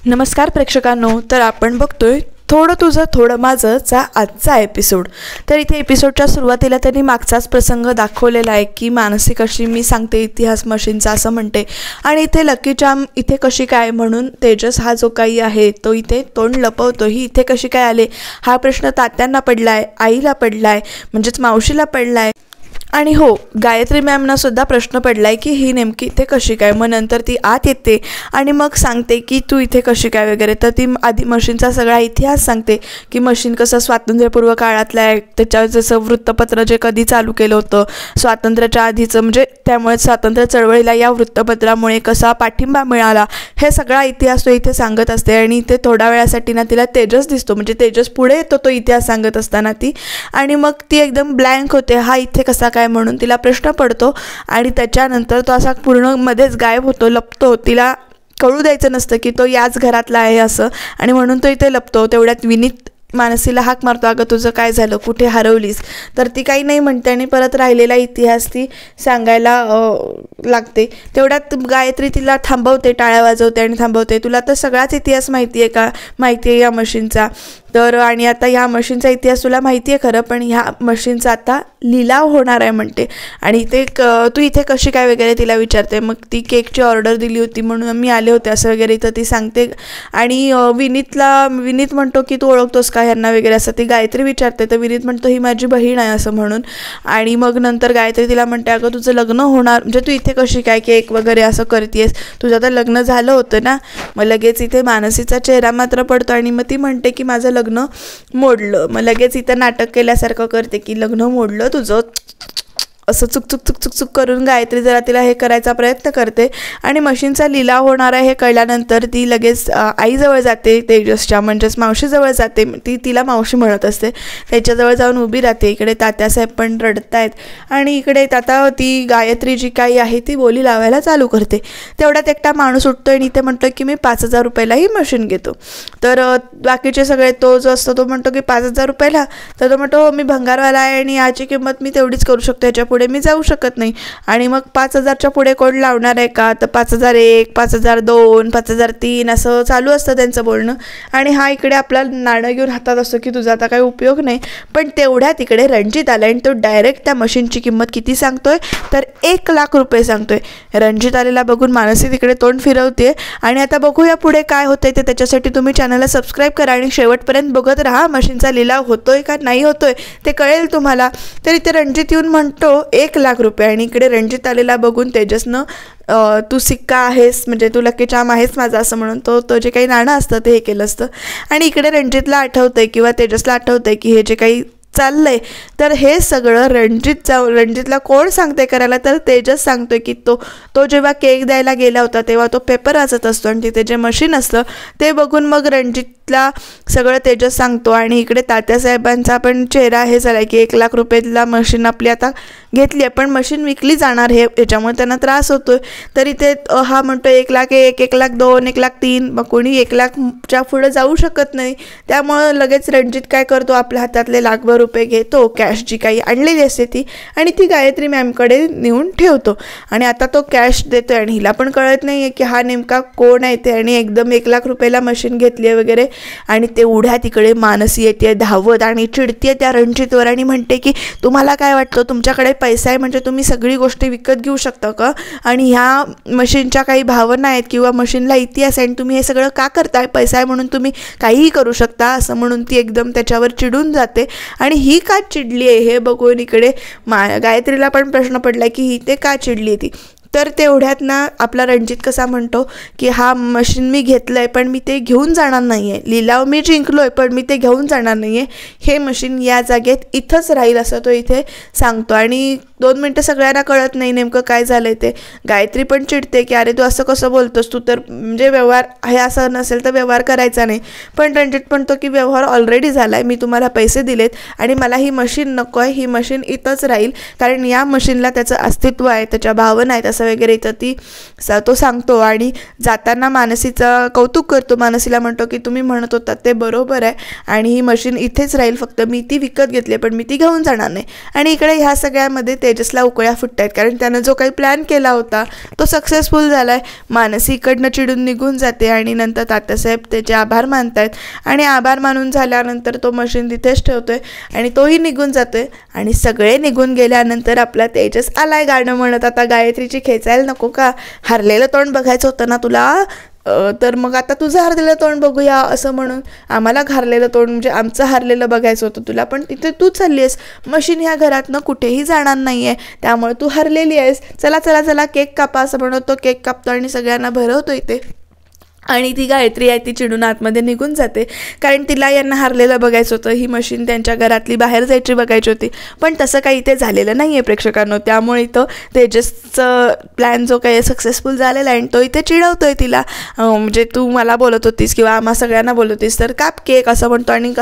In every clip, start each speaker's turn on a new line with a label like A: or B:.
A: नमस्कार प्रेक्षकांनो, तर आपण बघतोय थोडं तुझं थोडं माझंचा आजचा एपिसोड। तर इथे एपिसोडच्या सुरुवातीला त्यांनी मागचाच प्रसंग दाखवलेला आहे की मानसी कशी मी सांगते इतिहास मशीनचा असं म्हणते आणि इथे लकी चार्म इथे कशी काय म्हणून तेजस हा जो काही आहे तो इथे तोंड लपवतो। ही इथे कशी काय आले हा प्रश्न तात्यांना पडलाय, आईला पडलाय, म्हणजेच मावशीला पडलाय आणि हो गायत्री मॅमना सुद्धा प्रश्न पडलाय की ही नेमकी इथे कशी काय। मग नंतर ती आत येते आणि मग सांगते की तू इथे कशी काय वगैरे। तर ती आधी मशीनचा सगळा इतिहास सांगते की मशीन कसं स्वातंत्र्यपूर्व काळातलं आहे, त्याच्यावर जसं वृत्तपत्र जे कधी चालू केलं होतं स्वातंत्र्याच्या आधीचं, म्हणजे त्यामुळे स्वातंत्र्य चळवळीला या वृत्तपत्रामुळे कसा पाठिंबा मिळाला हे सगळा इतिहास तो इथे सांगत असते। आणि इथे थोड्या वेळासाठी ना तिला तेजस दिसतो, म्हणजे तेजस पुढे येतो तो इतिहास सांगत असताना ती, आणि मग ती एकदम ब्लँक होते, हा इथे कसा काय म्हणून तिला प्रश्न पडतो आणि त्याच्यानंतर तो असा पूर्ण मध्येच गायब होतो, लपतो। तिला कळू द्यायचं नसतं की तो याच घरातला आहे असं, आणि म्हणून तो इथे लपतो। तेवढ्यात विनीत मानसीला हाक मारतो, अगं तुझं काय झालं, कुठे हरवलीस। तर ती काही नाही म्हणते आणि परत राहिलेला इतिहास ती सांगायला लागते। तेवढ्यात गायत्री तिला थांबवते, टाळ्या वाजवते आणि थांबवते, तुला तर सगळाच इतिहास माहिती आहे का, माहिती आहे या मशीनचा। तर आणि आता ह्या मशीनचा इतिहास तुला माहिती आहे खरं, पण ह्या मशीनचा आता लिलाव होणार आहे म्हणते। आणि ते तू इथे कशी काय वगैरे तिला विचारते। मग ती केकची ऑर्डर दिली होती म्हणून मी आले होते असं वगैरे तर ती सांगते। आणि विनीत म्हणतो की तू ओळखतोस का ह्यांना वगैरे असं ती गायत्री विचारते। तर विनीत म्हणतो ही माझी बहीण आहे असं म्हणून। आणि मग नंतर गायत्री तिला म्हणते अगं तुझं लग्न होणार, म्हणजे तू इथे कशी काय केक वगैरे असं करतेस, तुझं तर लग्न झालं होतं ना। मग लगेच इथे मानसीचा चेहरा मात्र पडतो आणि मग ती म्हणते की माझं लग्न मोडलं। मग लगेच इथं नाटक केल्यासारखं करते की लग्न मोडलं तुझं, असं चुक चुक चुक चुक चुक करून गायत्री जरा तिला हे करायचा प्रयत्न करते। आणि मशीनचा लिलाव होणार आहे हे कळल्यानंतर ती लगेच आईजवळ जाते, तेजसच्या म्हणजेच मावशीजवळ जाते। ती तिला मावशी म्हणत असते, त्याच्याजवळ जाऊन उभी राहते। इकडे तात्यासाहेब पण रडत आहेत आणि इकडे आता ती गायत्री जी काही आहे ती बोली लावायला चालू करते। तेवढ्यात एकटा माणूस उठतो आणि ते म्हणतो की मी 5,000 रुपयाला ही मशीन घेतो। तर बाकीचे सगळे तो जो असतो तो म्हणतो की 5,000 रुपयाला, तर तो म्हणतो मी भंगारवाला आहे आणि याची किंमत मी तेवढीच करू शकतो, याच्या पुढे मी जाऊ शकत नाही। आणि मग 5,000च्या पुढे कोण लावणार आहे का, तर 5,001, 5,002, 5,003 असं चालू असतं त्यांचं बोलणं। आणि हा इकडे आपला नाणं घेऊन हातात असतो की तुझा आता काही उपयोग नाही। पण तेवढ्यात इकडे रणजित आला आणि तो डायरेक्ट त्या मशीनची किंमत किती सांगतोय तर 1,00,000 रुपये सांगतोय। रणजित आलेला बघून मानसी तिकडे तोंड फिरवते। आणि आता बघूया पुढे काय होतंय ते, त्याच्यासाठी तुम्ही चॅनलला सबस्क्राईब करा आणि शेवटपर्यंत बघत राहा। मशीनचा लिलाव होतोय का नाही होतोय ते कळेल तुम्हाला। तर इथे रणजित येऊन म्हणतो 1,00,000 रुपये, आणि इकडे रणजित आलेला बघून तेजसनं तू सिक्का आहेस, म्हणजे तू लकी चार्म आहेस माझा असं म्हणून तो जे काही नाणं असतं ते हे केलं असतं। आणि इकडे रणजितला आठवतंय किंवा तेजसला आठवतंय की हे जे काही चाललंय तर हे सगळं रणजितला कोण सांगते करायला, तर तेजस सांगतोय की तो जेव्हा केक द्यायला गेला होता तेव्हा तो पेपर वाचत असतो आणि तिथे जे मशीन असतं ते बघून मग रणजितला सगळं तेजस सांगतो। आणि इकडे तात्यासाहेबांचा पण चेहरा हे झाला की 1,00,000 रुपयाला मशीन आपली आता घेतली आहे, पण मशीन विकली जाणार हे याच्यामुळे त्यांना त्रास होतोय। तर इथे हा म्हणतो 1,00,001, 1,00,02, 1,03, मग कोणी 1,00,000च्या पुढे जाऊ शकत नाही। त्यामुळं लगेच रणजित काय करतो, आपल्या हातातले लाखभर रुपये घेतो, कॅश जी काही आणलेली असते ती, आणि ती गायत्री मॅमकडे नेऊन ठेवतो। आणि आता तो कॅश देतोय आणि हिला पण कळत नाही आहे की हा नेमका कोण आहे ते, आणि एकदम 1,00,000 रुपयाला मशीन घेतली आहे वगैरे। आणि तेवढ्या तिकडे मानसी येते धावत आणि चिडते त्या रणजितवर आणि म्हणते की तुम्हाला काय वाटतं, तुमच्याकडे पैसा आहे म्हणजे तुम्ही सगळी गोष्टी विकत घेऊ शकता का, आणि ह्या मशीनच्या काही भावना आहेत किंवा मशीनला इतिहास आहे आणि तुम्ही हे सगळं का करताय, पैसा आहे म्हणून तुम्ही काहीही करू शकता असं म्हणून ती एकदम त्याच्यावर चिडून जाते। आणि ही का चिडली आहे हे बघून इकडे गायत्रीला पण प्रश्न पडला की ही ते का चिडली ती। तर तेवढ्यात ना आपला रणजित कसा म्हणतो की हा मशीन मी घेतलं आहे पण मी ते घेऊन जाणार नाही आहे, लिलाव मी जिंकलो आहे पण मी ते घेऊन जाणार नाही आहे, हे मशीन या जागेत इथंच राहील असं तो इथे सांगतो। आणि 2 मिनटं सगळ्यांना कळत नाही नेमकं काय झालं आहे ते। गायत्री पण चिडते की अरे तू असं कसं बोलतोस, तू तर म्हणजे व्यवहार हे असं नसेल तर व्यवहार करायचा नाही। पण रणजित म्हणतो की व्यवहार ऑलरेडी झाला आहे, मी तुम्हाला पैसे दिलेत आणि मला ही मशीन नको आहे, ही मशीन इथंच राहील कारण या मशीनला त्याचं अस्तित्व आहे, त्याच्या भावना आहेत असं वगैरे तर तो सांगतो। आणि जाताना मानसीचं कौतुक करतो, मानसीला म्हणतो की तुम्ही म्हणत होतात ते बरोबर आहे आणि ही मशीन इथेच राहील, फक्त मी ती विकत घेतली पण मी ती घेऊन जाणार नाही। आणि इकडे ह्या सगळ्यामध्ये तेजसला उकळ्या फुटत आहेत, कारण त्यानं जो काही प्लॅन केला होता तो सक्सेसफुल झाला आहे. मानसी इकडनं चिडून निघून जाते आणि नंतर तात्यासाहेब त्याचे आभार मानतायत आणि आभार मानून झाल्यानंतर तो मशीन तिथेच ठेवतोय आणि तोही निघून जातोय. आणि सगळे निघून गेल्यानंतर आपला तेजस आलाय गाणं म्हणत, आता गायत्रीची खेचायला नको का, हरलेलं तोंड बघायचं होतं ना तुला, तर मग आता तुझं हरलेलं तोंड बघूया असं म्हणून. आम्हाला हरलेलं तोंड म्हणजे आमचं हरलेलं बघायचं होतं तुला, पण तिथे तू चालली आहेस, मशीन ह्या घरातनं कुठेही जाणार नाही आहे, त्यामुळे तू हरलेली आहेस, चला चला चला केक कापा असं म्हणत तो केक कापतो आणि सगळ्यांना भरवतो इथे. आणि ती गायत्री आहे ती चिडून आतमध्ये निघून जाते, कारण तिला यांना हरलेलं बघायचं होतं, ही मशीन त्यांच्या घरातली बाहेर जायची बघायची होती. पण तसं काही इथे झालेलं नाही आहे प्रेक्षकांनो, त्यामुळे इथं तेजसचं प्लॅन जो काही सक्सेसफुल झालेला आहे आणि तो इथे चिडवतोय तिला, म्हणजे तू मला बोलत होतीस किंवा आम्हा सगळ्यांना बोलत होतीस तर काप केक असं म्हणतो. आणि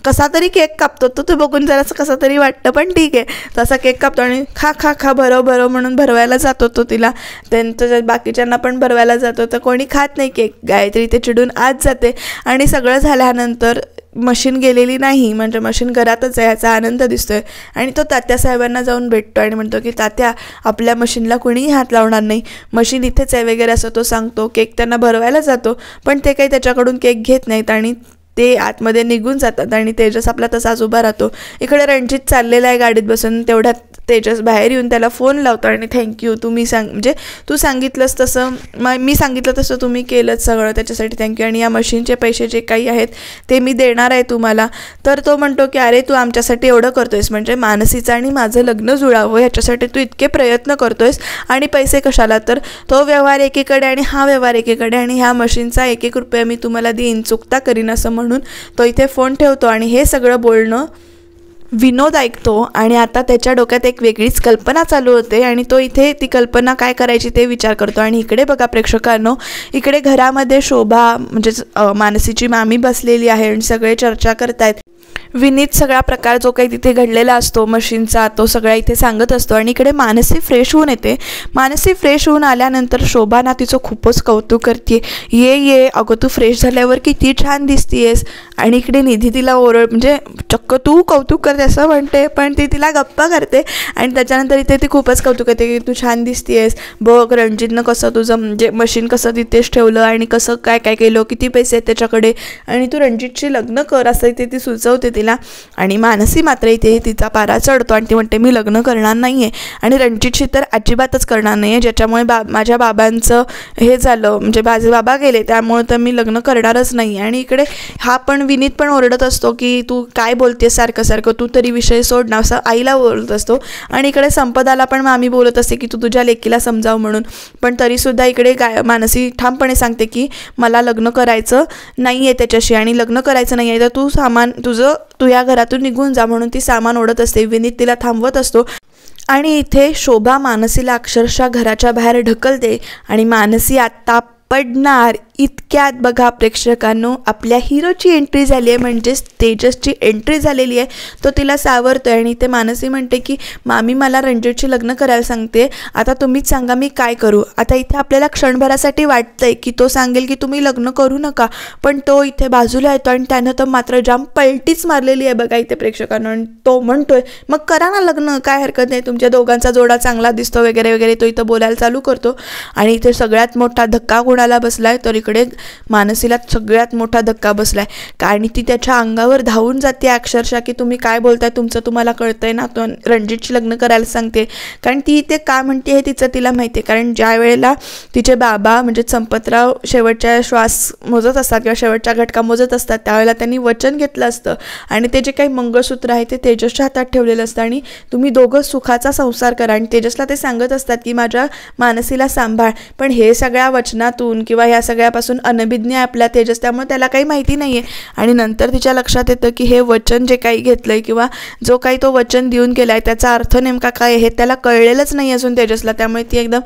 A: कसा तरी केक कापतो तो, ते बघून जरासं कसं तरी वाटतं, पण ठीक आहे. तसा केक कापतो आणि खा खा खा भरव म्हणून भरवायला जातो तो तिला, त्यांचं बाकीच्यांना पण भरवायला जातो, तर कोणी खात नाही केक. गायत्री ते चिडून आत जाते आणि सगळं झाल्यानंतर मशीन गेलेली नाही, म्हणजे मशीन घरातच आहे याचा आनंद दिसतोय. आणि तो तात्यासाहेबांना जाऊन भेटतो आणि म्हणतो की तात्या, आपल्या मशीनला कुणीही हात लावणार नाही, मशीन इथेच आहे वगैरे असं तो सांगतो. केक त्यांना भरवायला जातो, पण ते काही त्याच्याकडून केक घेत नाहीत आणि ते आतमध्ये निघून जातात आणि तेजस आपला तसाच उभा राहतो. इकडे रणजित चाललेला आहे गाडीत बसून, तेवढ्यात तेजस बाहेर येऊन त्याला फोन लावतो आणि थँक्यू, तुम्ही म्हणजे तू सांगितलंस तसं, मी सांगितलं तसं तुम्ही केलंच सगळं, त्याच्यासाठी थँक्यू, आणि या मशीनचे पैसे जे काही आहेत ते मी देणार आहे तुम्हाला. तर तो म्हणतो की अरे तू आमच्यासाठी एवढं करतोयस, म्हणजे मानसीचं आणि माझं लग्न जुळावं ह्याच्यासाठी तू इतके प्रयत्न करतोयस आणि पैसे कशाला, तर तो व्यवहार एकीकडे आणि हा व्यवहार एकीकडे आणि ह्या मशीनचा 1-1 रुपया मी तुम्हाला देईन, चुकता करीन असं म्हणून तो इथे फोन ठेवतो. आणि हे सगळं बोलणं विनोद ऐकतो आणि आता त्याच्या डोक्यात एक वेगळीच कल्पना चालू होते आणि तो इथे ती कल्पना काय करायची ते विचार करतो. आणि इकडे बघा प्रेक्षकांनो, इकडे घरामध्ये शोभा म्हणजेच मानसीची मामी बसलेली आहे आणि सगळे चर्चा करतायत. विनीत सगळा प्रकार जो काही तिथे घडलेला असतो मशीनचा तो सगळा इथे सांगत असतो आणि इकडे मानसी फ्रेश होऊन येते. मानसी फ्रेश होऊन आल्यानंतर शोभा ना तिचं खूपच कौतुक करते, ये अगं तू फ्रेश झाल्यावर किती छान दिसतीयेस. आणि इकडे निधी तिला म्हणजे चक्क तू कौतुक करते असं म्हणते, पण ती तिला गप्पा करते. आणि त्याच्यानंतर इथे ती खूपच कौतुक करते की तू छान दिसतीयेस, बघ रणजितनं कसं तुझं म्हणजे मशीन कसं तिथेच ठेवलं आणि कसं काय काय केलं, किती पैसे आहेत त्याच्याकडे, आणि तू रणजितशी लग्न कर असं इथे ती सुचवते तिला. आणि मानसी मात्र इथे तिचा पारा चढतो आणि ती म्हणते मी लग्न करणार नाही आहे आणि रणजितशी तर अजिबातच करणार नाही आहे, ज्याच्यामुळे माझ्या बाबांचं हे झालं, म्हणजे माझे बाबा गेले त्यामुळे तर मी लग्न करणारच नाही. आणि इकडे हा पण विनीत पण ओरडत असतो की तू काय बोलतेस सारखं सारखं, तू तरी विषय सोड ना, असं आईला बोलत असतो. आणि इकडे संपदाला पण मामी बोलत असते की तू तुझ्या लेकीला समजाव म्हणून, पण तरीसुद्धा इकडे मानसी ठामपणे सांगते की मला लग्न करायचं नाही आहे त्याच्याशी आणि लग्न करायचं नाही आहे तर तू सामान तू या घरातून निघून जा म्हणून ती सामान ओढत असते. विनीत तिला थांबवत असतो आणि इथे शोभा मानसीला अक्षरशः घराच्या बाहेर ढकलते आणि मानसी आत्ता पडणार इतक्यात बघा प्रेक्षकांनो आपल्या हिरोची एंट्री झाली आहे, म्हणजेच तेजसची एंट्री झालेली आहे. तो तिला सावरतो आहे आणि ते मानसी म्हणते की मामी मला रणजितशी लग्न करायला सांगते, आता तुम्हीच सांगा मी काय करू. आता इथे आपल्याला क्षणभरासाठी वाटतंय की तो सांगेल की तुम्ही लग्न करू नका, पण तो इथे बाजूला येतो आणि त्यानं तर मात्र जाम पलटीच मारलेली आहे बघा इथे प्रेक्षकांना. आणि तो म्हणतोय मग करा ना लग्न, काय हरकत नाही, तुमच्या दोघांचा जोडा चांगला दिसतो वगैरे वगैरे, तो इथं बोलायला चालू करतो. आणि इथे सगळ्यात मोठा धक्का कोणाला बसलाय तर इकडे मानसीला सगळ्यात मोठा धक्का बसलाय, कारण ती त्याच्या अंगावर धावून जाते अक्षरशः की तुम्ही काय बोलताय, तुमचं तुम्हाला कळतंय ना, तो रणजितची लग्न करायला सांगते. कारण ती इथे काय म्हणते हे तिला माहिती आहे, कारण ज्या वेळेला तिचे बाबा म्हणजे संपतराव शेवटच्या श्वास मोजत असतात किंवा शेवटच्या घटका मोजत असतात त्यावेळेला त्यांनी वचन घेतलं असतं आणि ते जे काही मंगळसूत्र आहे ते तेजसच्या हातात ठेवलेलं असतं आणि तुम्ही दोघं सुखाचा संसार करा. आणि तेजसला ते सांगत असतात की माझ्या मानसीला सांभाळ, पण हे सगळ्या वचनातून किंवा ह्या सगळ्यापासून अनभिज्ञ आहे आपल्या तेजस, त्यामुळे त्याला काही माहिती नाही आहे. आणि नंतर तिच्या लक्षात येतं की हे वचन जे काही घेतलं आहे किंवा जो काही तो वचन देऊन गेला आहे त्याचा अर्थ नेमका काय हे त्याला कळलेलंच नाही अजून तेजसला. त्यामुळे ती एकदम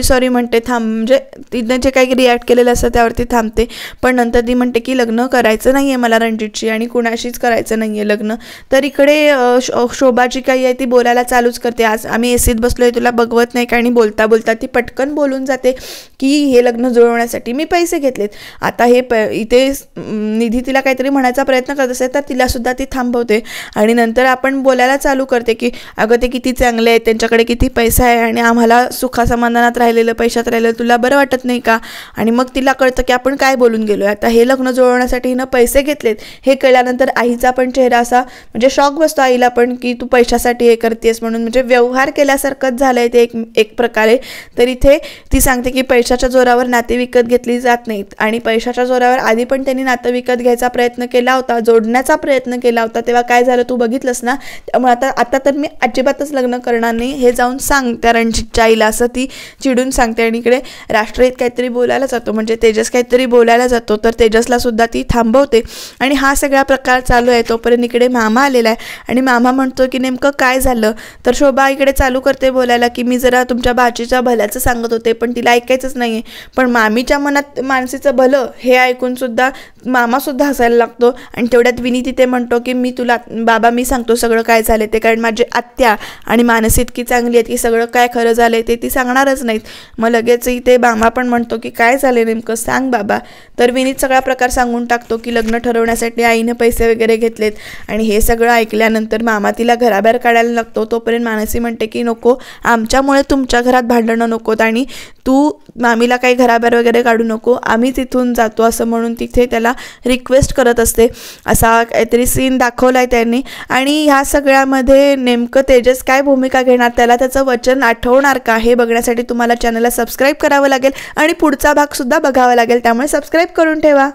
A: सॉरी म्हणते, म्हणजे तिने जे काही रिॲक्ट केलेलं असतं त्यावरती थांबते. पण नंतर ती म्हणते की लग्न करायचं नाही आहे मला रणजितशी आणि कुणाशीच करायचं नाही आहे लग्न. तर इकडे शोभा जी काही आहे ती बोलायला चालूच करते, आज आम्ही एसीत बसलोय तुला बघवत नाही का, आणि बोलता बोलता ती पटकन बोलून जाते की हे लग्न जुळवण्यासाठी मी पैसे घेतलेत. आता हे इथे निधी तिला काहीतरी म्हणायचा प्रयत्न करत असेल तर तिलासुद्धा ती थांबवते आणि नंतर आपण बोलायला चालू करते की अगं ते किती चांगले आहेत, त्यांच्याकडे किती पैसा आहे आणि आम्हाला सुखासमाधानात राहिलेलं, पैशात राहिलेलं तुला बरं वाटत नाही का. आणि मग तिला कळतं की आपण काय बोलून गेलो. आता हे लग्न जुळवण्यासाठी हिनं पैसे घेतलेत हे कळल्यानंतर आईचा पण चेहरा असा म्हणजे शॉक बसतो आईला पण की तू पैशासाठी हे करतेस म्हणून, म्हणजे व्यवहार केल्यासारखंच झालंय ते एक प्रकारे. तर इथे ती सांगते की पैशाच्या जोरावर नाते विकत घेतली जात नाहीत आणि पैशाच्या जोरावर आधी पण त्यांनी नातं विकत घ्यायचा प्रयत्न केला होता, जोडण्याचा प्रयत्न केला होता, तेव्हा काय झालं तू बघितलंस ना. त्यामुळे आता तर मी अजिबातच लग्न करणार नाही हे जाऊन सांग त्या रणजितच्या आईला, असं ती चिडून सांगते. आणि इकडे राष्ट्रहित काहीतरी बोलायला जातो, म्हणजे तेजस काहीतरी बोलायला जातो, तर तेजसला सुद्धा ती थांबवते आणि हा सगळा प्रकार चालू आहे. तोपर्यंत इकडे मामा आलेला आहे आणि मामा म्हणतो की नेमकं काय झालं. तर शोभा इकडे चालू करते बोलायला की मी जरा तुमच्या बाचीच्या भल्याचं सांगत होते पण तिला ऐकायचंच नाही आहे. पण मामीच्या मनात मानसीचं भलं हे ऐकून सुद्धा मामासुद्धा हसायला लागतो. आणि तेवढ्यात विनी तिथे म्हणतो की बाबा मी सांगतो सगळं काय झालं ते, कारण माझी आत्या आणि मानसी इतकी चांगली आहेत की सगळं काय खरं झालं ते ती सांगणारच नाहीत. मग लगेच इथे मामा पण म्हणतो की काय झालं नेमकं सांग बाबा. तर विनीत सगळा प्रकार सांगून टाकतो की लग्न ठरवण्यासाठी आईनं पैसे वगैरे घेतलेत. आणि हे सगळं ऐकल्यानंतर मामा तिला घराबाहेर काढायला लागतो. तोपर्यंत मानसी म्हणते की नको, आमच्यामुळे तुमच्या घरात भांडणं नकोत आणि तू मामीला काही घराबाहेर वगैरे काढू नको, आम्ही तिथून जातो असं म्हणून तिथे त्याला रिक्वेस्ट करत असते. असा काहीतरी सीन दाखवला आहे त्यांनी. आणि ह्या सगळ्यामध्ये नेमकं तेजस काय भूमिका घेणार, त्याला त्याचं वचन आठवणार का हे बघण्यासाठी तुम्हाला चॅनलला सबस्क्राईब करावं लागेल आणि पुढचा भागसुद्धा बघावा लागेल. त्यामुळे सबस्क्राईब करून ठेवा.